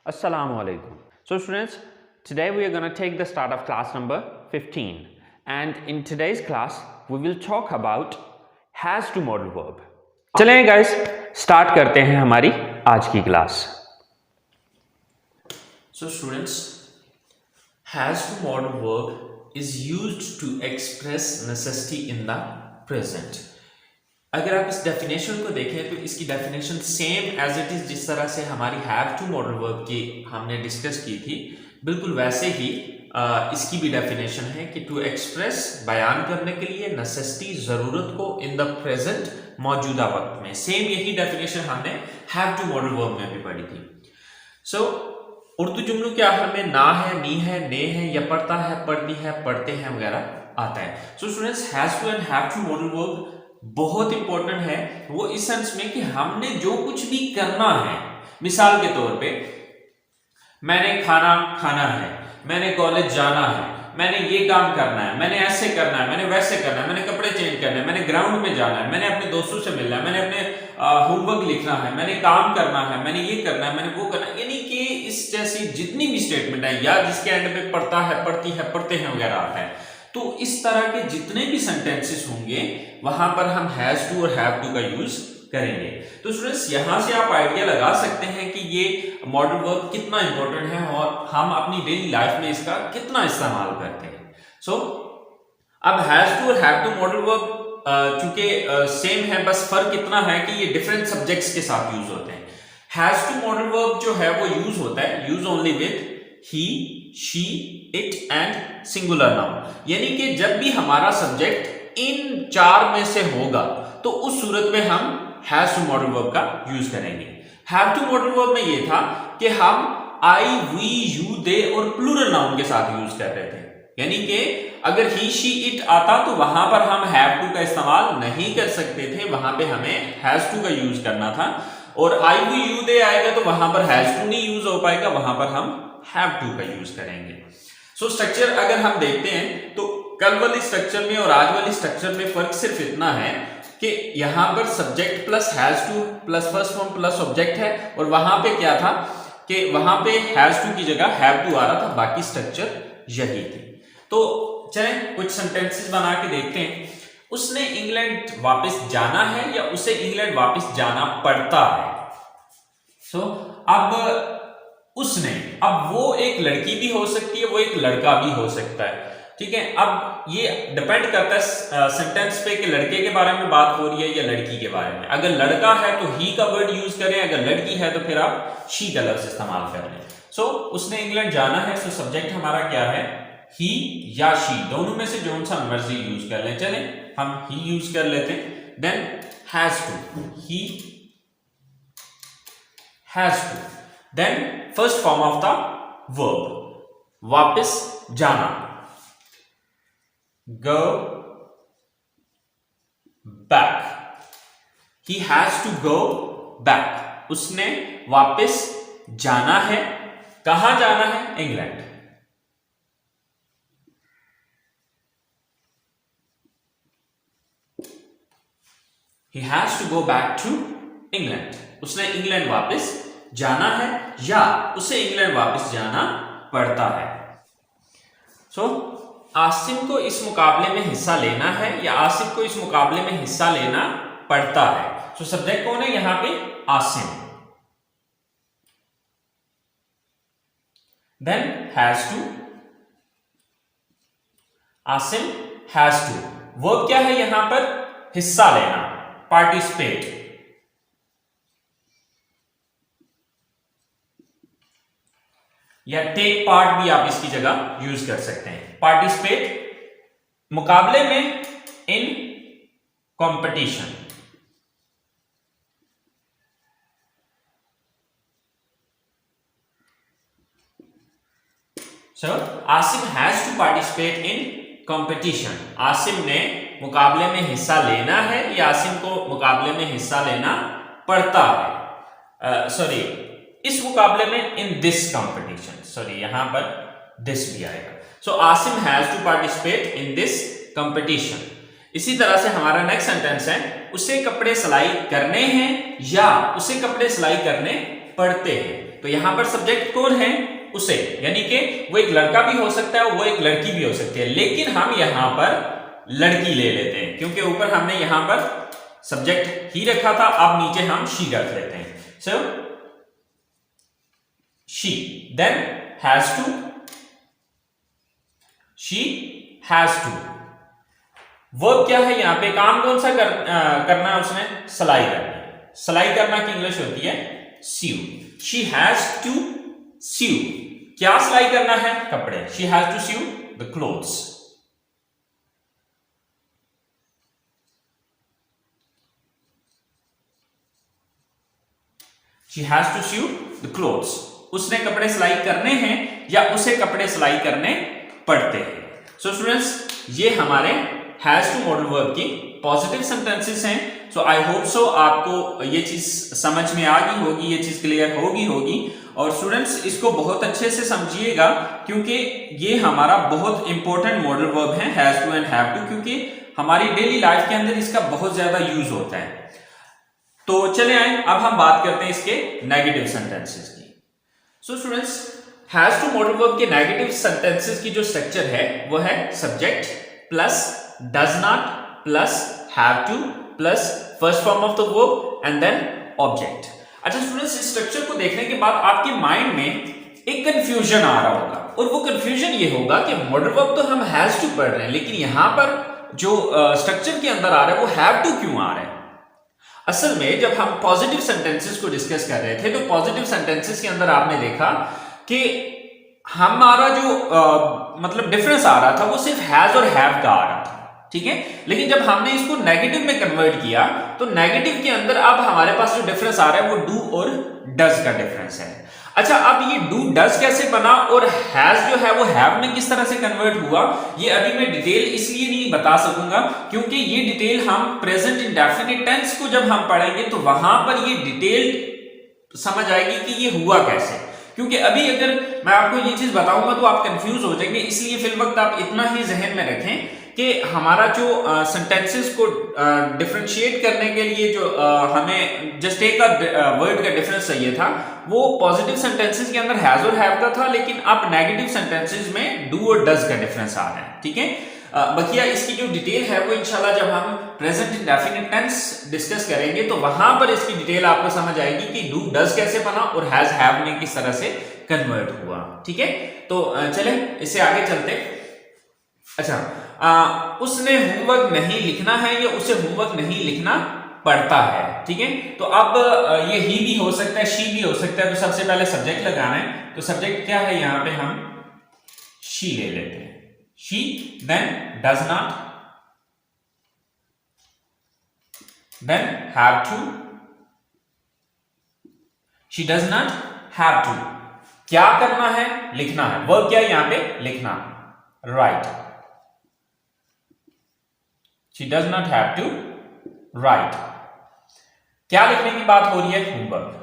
Assalamu alaikum. So students, today we are going to take the start of class number 15, and in today's class we will talk about has to modal verb. चलें guys, start करते हैं हमारी आज की class. So students, has to modal verb is used to express necessity in the present. अगर आप इस definition को देखें तो इसकी definition same as it is जिस तरह से हमारी हैव टू मॉडल वर्ब की हमने डिस्कस की थी, बिल्कुल वैसे ही इसकी भी डेफिनेशन है कि टू एक्सप्रेस बयान करने के लिए नेसेसिटी ज़रूरत को इन द प्रेजेंट मौजूदा वक्त में. सेम यही डेफिनेशन हमने हैव टू मॉडल वर्ब में भी पढ़ी थी. सो उर्दू जुमलों के आखिर में ना है, नी है, ने है या पढ़ता है, पढ़ती है, पढ़ते हैं वगैरह आता है. So students, has to and have to modal verb बहुत इंपॉर्टेंट है. वो इस सेंस में कि हमने जो कुछ भी करना है, मिसाल के तौर पे मैंने खाना खाना है, मैंने कॉलेज जाना है, मैंने ये काम करना है, मैंने ऐसे करना है, मैंने वैसे करना है, मैंने कपड़े चेंज करना है, मैंने ग्राउंड में जाना है, मैंने अपने दोस्तों से मिलना है, मैंने अपने होमवर्क लिखना है, मैंने काम करना है, मैंने ये करना है, मैंने वो करना है, यानी कि इस जैसी जितनी भी स्टेटमेंट है या जिसके एंड पे पढ़ता है, पढ़ती है, पढ़ते हैं वगैरह आता है, तो इस तरह के जितने भी सेंटेंसेस होंगे वहां पर हम हैज टू और हैव टू का यूज करेंगे. तो स्टूडेंट्स, यहां से आप आइडिया लगा सकते हैं कि ये मॉडल वर्ब कितना इंपॉर्टेंट है और हम अपनी डेली लाइफ में इसका कितना इस्तेमाल करते हैं. सो अब हैज टू और हैव टू मॉडल वर्ब चूंकि सेम है, बस फर्क इतना है कि ये डिफरेंट सब्जेक्ट्स के साथ यूज होते हैं. हैज टू मॉडल वर्ब जो है वो यूज होता है use only with he, she, it and singular noun. यानी कि जब भी हमारा सब्जेक्ट इन चार में से होगा तो उस सूरत में हम हैज टू मॉडल वर्ब का यूज करेंगे. हैव टू मॉडल वर्ब में ये था कि हम आई, वी, यू, दे और प्लूरल नाउन के साथ यूज कर रहे थे. यानी कि अगर ही, शी, इट आता तो वहां पर हम हैव टू का इस्तेमाल नहीं कर सकते थे, वहां पे हमें हैज टू का यूज करना था. और आई, वी, यू, दे आएगा तो वहां पर हैज टू नहीं यूज हो पाएगा, वहां पर हम हैव टू का यूज करेंगे. सो स्ट्रक्चर अगर हम देखते हैं तो कल वाली स्ट्रक्चर में और आज वाली स्ट्रक्चर में फर्क सिर्फ इतना है कि यहां पर subject plus has to plus first form plus object है, और वहां पे क्या था कि वहां पे हैज टू की जगह हैव टू आ रहा था. बाकी स्ट्रक्चर यही थी. तो चलें कुछ सेंटेंसेस बना के देखते हैं. उसने इंग्लैंड वापस जाना है या उसे इंग्लैंड वापस जाना पड़ता है. सो अब उसने, अब वो एक लड़की भी हो सकती है, वो एक लड़का भी हो सकता है. ठीक है, अब ये डिपेंड करता है सेंटेंस पे कि लड़के के बारे में बात हो रही है या लड़की के बारे में. अगर लड़का है तो ही का वर्ड यूज करें, अगर लड़की है तो फिर आप शी का लफ्ज इस्तेमाल कर लें. सो उसने इंग्लैंड जाना है, सो सब्जेक्ट हमारा क्या है, ही या शी, दोनों में से जो सा मर्जी यूज कर लें. चलें हम ही यूज कर लेते हैं. Then has to, he has to. Then first form of the verb, वापस जाना, go back. He has to go back. उसने वापस जाना है. कहां जाना है? England. He has to go back to England. उसने इंग्लैंड वापस जाना है या उसे इंग्लैंड वापस जाना पड़ता है. सो आसिम को इस मुकाबले में हिस्सा लेना है या आसिफ को इस मुकाबले में हिस्सा लेना पड़ता है. सो सब्जेक्ट कौन है यहां पे? Asim. Then has to, Asim has to. Verb क्या है यहां पर? हिस्सा लेना, पार्टिसिपेट. या टेक पार्ट भी आप इसकी जगह यूज कर सकते हैं. पार्टिसिपेट मुकाबले में, in competition. So Asim has to participate in competition. Asim ने मुकाबले में हिस्सा लेना है या आसिम को मुकाबले में हिस्सा लेना पड़ता है. सॉरी, इस मुकाबले में इन दिस कंपटीशन. सॉरी, यहां पर दिस भी आएगा. So Asim has to participate in this competition. इसी तरह से हमारा नेक्स्ट सेंटेंस है उसे कपड़े सिलाई करने हैं या उसे कपड़े सिलाई करने पड़ते हैं। तो यहां पर सब्जेक्ट कौन है? उसे, यानी कि वो एक लड़का भी हो सकता है, वो एक लड़की भी हो सकती है, लेकिन हम यहां पर लड़की ले लेते हैं क्योंकि ऊपर हमने यहां पर सब्जेक्ट ही रखा था, अब नीचे हम शी रख लेते हैं। So she then has to, she has to. Verb क्या है यहां पे? काम कौन सा करना है उसने? सिलाई करनी। सिलाई करना की इंग्लिश होती है sew. She has to sew. क्या सिलाई करना है? कपड़े। She has to sew the clothes. She has to sew the clothes. उसने कपड़े सिलाई करने हैं या उसे कपड़े सिलाई करने पड़ते हैं। सो स्टूडेंट्स, ये हमारे हैज टू मॉडल वर्ब की पॉजिटिव सेंटेंसेस हैं। सो आई होप सो आपको ये चीज समझ में आ गई होगी, ये चीज क्लियर होगी। और स्टूडेंट्स, इसको बहुत अच्छे से समझिएगा क्योंकि ये हमारा बहुत इंपॉर्टेंट मॉडल वर्ब है, has to and have to, क्योंकि हमारी डेली लाइफ के अंदर इसका बहुत ज्यादा यूज होता है। तो चले आए, अब हम बात करते हैं इसके नेगेटिव सेंटेंसेस की। So students, has to modal verb के नेगेटिव सेंटेंसेस की जो स्ट्रक्चर है वो है subject plus does not plus have to plus first form of the verb and then object. अच्छा स्टूडेंट्स, इस स्ट्रक्चर को देखने के बाद आपके माइंड में एक कंफ्यूजन आ रहा होगा, और वो कंफ्यूजन ये होगा कि मॉडल वर्ब तो हम हैज टू पढ़ रहे हैं, लेकिन यहां पर जो स्ट्रक्चर के अंदर आ रहा है वो हैव टू क्यों आ रहा है? असल में जब हम पॉजिटिव सेंटेंसेस को डिस्कस कर रहे थे तो पॉजिटिव सेंटेंसेस के अंदर आपने देखा कि हमारा जो मतलब डिफरेंस आ रहा था वो सिर्फ हैज और हैव का आ रहा था, ठीक है। लेकिन जब हमने इसको नेगेटिव में कन्वर्ट किया तो नेगेटिव के अंदर अब हमारे पास जो डिफरेंस आ रहा है वो डू और डज का डिफरेंस है। अच्छा, अब ये डू डज कैसे बना और हैज जो है वो हैव में किस तरह से कन्वर्ट हुआ, ये अभी मैं डिटेल इसलिए नहीं बता सकूंगा क्योंकि ये डिटेल हम प्रेजेंट इंडेफिनिट टेंस को जब हम पढ़ेंगे तो वहां पर ये डिटेल समझ आएगी कि ये हुआ कैसे। क्योंकि अभी अगर मैं आपको ये चीज बताऊंगा तो आप कंफ्यूज हो जाएंगे, इसलिए फिल वक्त आप इतना ही जहन में रखें कि हमारा जो सेंटेंसेस को डिफरेंशिएट करने के लिए जो हमें जस्ट एक वर्ड का डिफरेंस चाहिए था वो पॉजिटिव सेंटेंसेस के अंदर हैज और हैव का था, लेकिन अब नेगेटिव सेंटेंसेस में डू और डज का डिफरेंस आ रहा है, ठीक है। बकिया इसकी जो डिटेल है वो इंशाल्लाह जब हम प्रेजेंट इंडेफिनिट टेंस डिस्कस करेंगे तो वहां पर इसकी डिटेल आपको समझ आएगी कि डू डज कैसे बना और हैज हैव में किस तरह से कन्वर्ट हुआ, ठीक है। तो चले इससे आगे चलते। अच्छा, उसने होमवर्क नहीं लिखना है या उसे होमवर्क नहीं लिखना पड़ता है, ठीक है। तो अब ये ही भी हो सकता है, शी भी हो सकता है, तो सबसे पहले सब्जेक्ट लगाना है। तो सब्जेक्ट क्या है यहां पे? हम शी ले लेते हैं, she, then does not, then have to, she does not have to. क्या करना है? लिखना है। वर्ब क्या है यहां पे? लिखना, right. She does not have to write. क्या लिखने की बात हो रही है? Homework.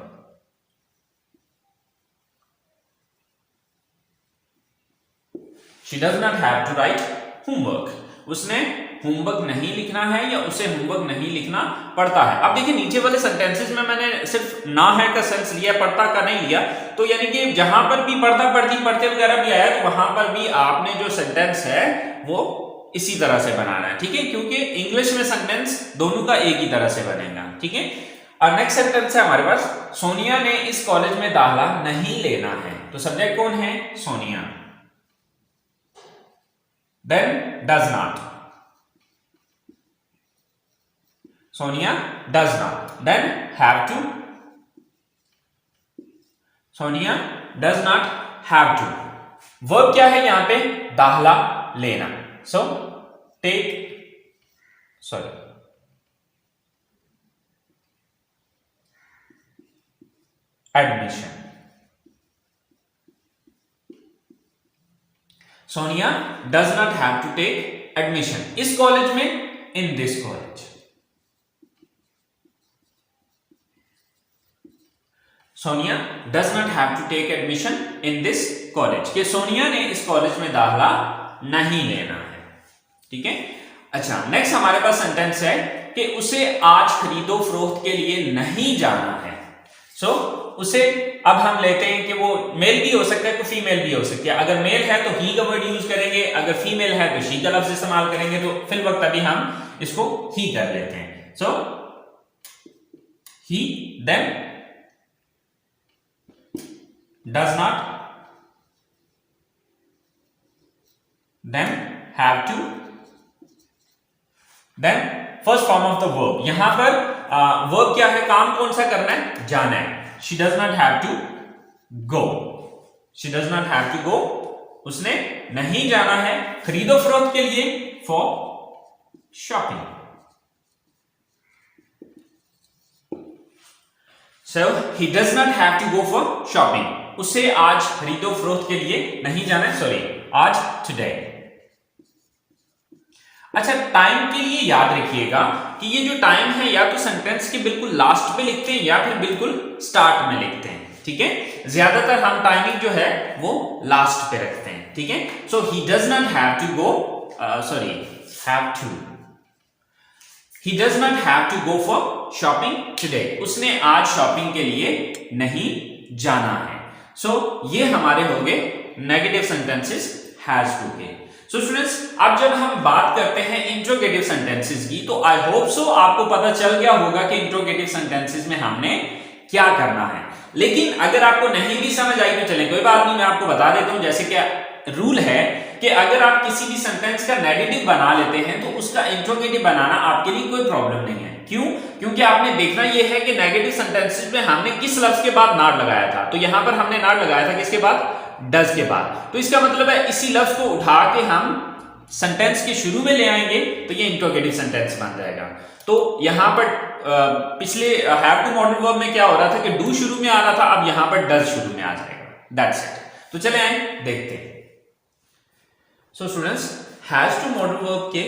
She does not have to write homework. उसने होमवर्क नहीं लिखना है या उसे होमवर्क नहीं लिखना पड़ता है। अब देखिए नीचे वाले सेंटेंसेस में मैंने सिर्फ ना है का सेंस लिया, पढ़ता का नहीं लिया, तो यानी कि जहां पर भी पढ़ता पढ़ती पढ़ते वगैरह भी आया तो वहां पर भी आपने जो सेंटेंस है वो इसी तरह से बनाना है, ठीक है, क्योंकि इंग्लिश में सेंटेंस दोनों का एक ही तरह से बनेगा, ठीक है। और नेक्स्ट सेंटेंस है हमारे पास, सोनिया ने इस कॉलेज में दाखिला नहीं लेना है। तो सब्जेक्ट कौन है? Sonia, then does not, Sonia does not, then have to, Sonia does not have to. Verb क्या है यहां पे? दाखिला लेना। So take, sorry, admission. Sonia does not have to take admission. इस कॉलेज में, in this college. Sonia does not have to take admission in this college. कि सोनिया ने इस कॉलेज में दाखिला नहीं लेना है, ठीक है। अच्छा, नेक्स्ट हमारे पास सेंटेंस है, कि उसे आज खरीदो फरोख्त के लिए नहीं जाना है। सो उसे अब हम लेते हैं कि वो मेल भी हो सकता है तो फीमेल भी हो सकती है। अगर मेल है तो ही का वर्ड यूज करेंगे, अगर फीमेल है तो शी का लफ्ज इस्तेमाल करेंगे। तो फिल वक्त अभी हम इसको ही कर लेते हैं। So he then does not then have to then first form of the verb. यहां पर वर्ब क्या है, काम कौन सा करना है, जाना है। She does not have to go, she does not have to go, उसने नहीं जाना है खरीदो फरोख्त के लिए, for shopping. So he does not have to go for shopping, उसे आज खरीदो फरोख्त के लिए नहीं जाना है, सॉरी आज, टुडे। अच्छा, टाइम के लिए याद रखिएगा कि ये जो टाइम है या तो सेंटेंस के बिल्कुल लास्ट पे लिखते हैं या फिर बिल्कुल स्टार्ट में लिखते हैं, ठीक है। ज्यादातर हम टाइमिंग जो है वो लास्ट पे रखते हैं, ठीक है। So he does not have to go, sorry have to, he does not have to go for shopping today, उसने आज शॉपिंग के लिए नहीं जाना है। सो ये हमारे हो गए नेगेटिव सेंटेंसेस हैज टू के। सो स्टूडेंट्स, अब जब हम बात करते हैं इंट्रोगेटिव सेंटेंसेस की, तो आई होप सो आपको पता चल गया होगा कि इंट्रोगेटिव सेंटेंसेस में हमने क्या करना है। लेकिन अगर आपको नहीं भी समझ आई तो चलें, कोई बात नहीं, मैं आपको बता देता हूं। जैसे क्या रूल है कि अगर आप किसी भी सेंटेंस का नेगेटिव बना लेते हैं तो उसका इंट्रोगेटिव बनाना आपके लिए कोई प्रॉब्लम नहीं है। क्यों? क्योंकि आपने देखना यह है कि नेगेटिव सेंटेंसेस में हमने किस लफ्ज के बाद नॉट लगाया था। तो यहां पर हमने नॉट लगाया था किसके बाद, डज के बाद। तो इसका मतलब है इसी लफ्ज को उठा के हम सेंटेंस के शुरू में ले आएंगे तो ये इंट्रोगेटिव सेंटेंस बन जाएगा। तो यहां पर पिछले हैव टू मॉडल वर्ब में क्या हो रहा था कि डू शुरू में आ रहा था, अब यहां पर डज शुरू में आ जाएगा, दैट्स इट। तो चले आए देखते हैं। So students, has to modal verb के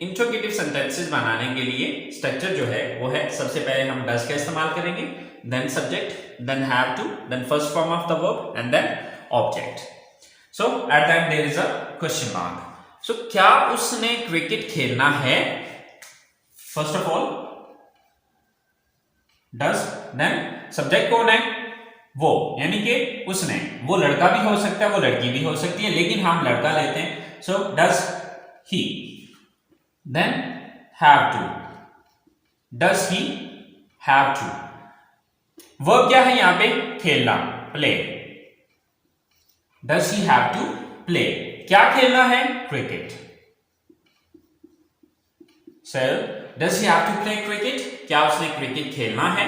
इंट्रोगेटिव सेंटेंसेस बनाने के लिए स्ट्रक्चर जो है वो है, सबसे पहले हम डज का इस्तेमाल करेंगे, then subject, then have to, then first form of the verb and then object. So at that there is a question mark. So क्या उसने क्रिकेट खेलना है? First of all does, then subject कौन है, वो, यानी कि उसने। वो लड़का भी हो सकता है, वो लड़की भी हो सकती है, लेकिन हम लड़का लेते हैं। So does he, then have to, does he have to. Verb क्या है यहां पे, खेलना, play. Does he have to play, क्या खेलना है, cricket. So does he have to play cricket, क्या उसने क्रिकेट खेलना है।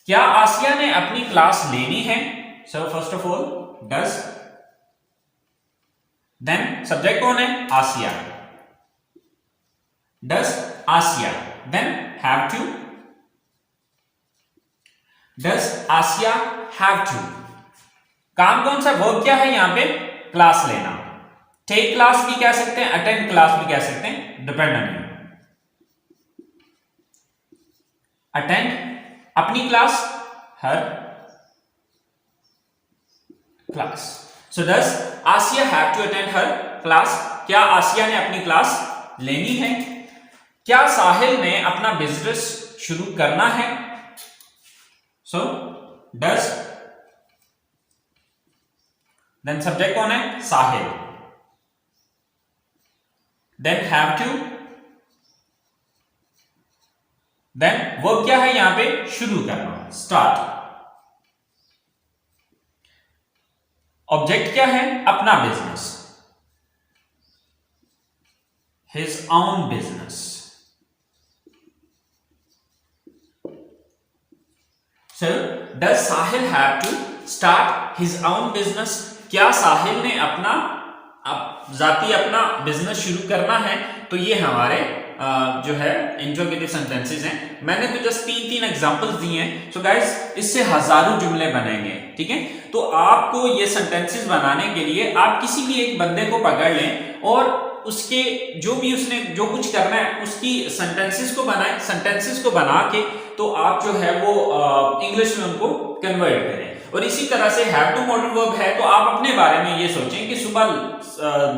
क्या आसिया ने अपनी क्लास लेनी है? So first of all does, then subject कौन है, Asiya, does Asiya, then have to, does Asiya have to. काम कौन सा, वर्ब क्या है यहां पे, क्लास लेना। टेक क्लास भी कह सकते हैं, अटेंड क्लास भी कह सकते हैं, डिपेंड ऑन यू। अटेंड अपनी क्लास, हर class. So does Asiya have to attend हर क्लास, क्या आसिया ने अपनी क्लास लेनी है। क्या साहिल ने अपना बिजनेस शुरू करना है। सो डज, देन सब्जेक्ट कौन है, Sahil, then have to, then verb क्या है यहां पे, शुरू करना, स्टार्ट। ऑब्जेक्ट क्या है, अपना business, his own business. So does Sahil have to start his own business, क्या साहिल ने अपना जाती अपना बिजनेस शुरू करना है। तो ये हमारे जो है इंट्रोगेटिव सेंटेंसेस हैं। मैंने तो जस्ट तीन एग्जांपल्स दिए हैं। सो गाइस, इससे हजारों जुमले बनेंगे, ठीक है। तो आपको ये सेंटेंसेस बनाने के लिए आप किसी भी एक बंदे को पकड़ लें और उसके जो भी उसने जो कुछ करना है उसकी सेंटेंसेस को बनाएं। सेंटेंसेस को बना के तो आप जो है वो इंग्लिश में उनको कन्वर्ट करें। और इसी तरह से हैव टू मॉडल वर्ब है तो आप अपने बारे में ये सोचें कि सुबह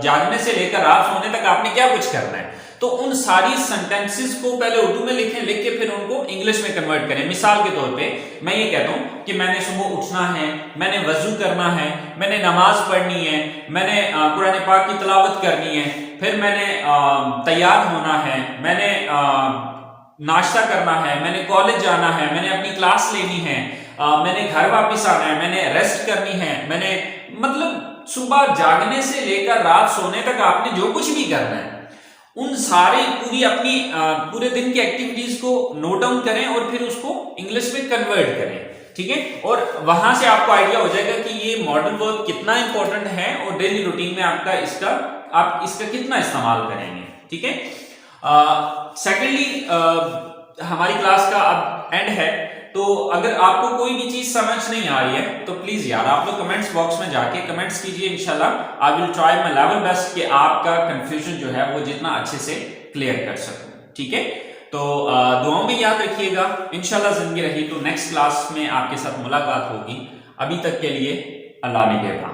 जागने से लेकर रात सोने तक आपने क्या कुछ करना है। तो उन सारी सेंटेंसेस को पहले उर्दू में लिखें, लिख के फिर उनको इंग्लिश में कन्वर्ट करें। मिसाल के तौर पे मैं ये कहता हूं कि मैंने सुबह उठना है, मैंने वजू करना है, मैंने नमाज पढ़नी है, मैंने कुरान पाक की तिलावत करनी है, फिर मैंने तैयार होना है, मैंने नाश्ता करना है, मैंने कॉलेज जाना है, मैंने अपनी क्लास लेनी है, मैंने घर वापस आना है, मैंने रेस्ट करनी है, मैंने मतलब सुबह जागने से लेकर रात सोने तक आपने जो कुछ भी करना है उन सारी पूरी अपनी पूरे दिन की एक्टिविटीज को नोट डाउन करें और फिर उसको इंग्लिश में कन्वर्ट करें, ठीक है। और वहां से आपको आइडिया हो जाएगा कि ये मॉडल वर्ब कितना इंपॉर्टेंट है और डेली रूटीन में आप इसका कितना इस्तेमाल करेंगे, ठीक है। सेकेंडली हमारी क्लास का अब एंड है, तो अगर आपको कोई भी चीज समझ नहीं आ रही है तो प्लीज यार आप लोग कमेंट्स बॉक्स में जाके कमेंट्स कीजिए। इंशाल्लाह I will try my level best कि आपका कंफ्यूजन जो है वो जितना अच्छे से क्लियर कर सकूं, ठीक है। तो दुआओं में याद रखिएगा, इंशाल्लाह जिंदगी रही तो नेक्स्ट क्लास में आपके साथ मुलाकात होगी। अभी तक के लिए अल्लाह ने कहना।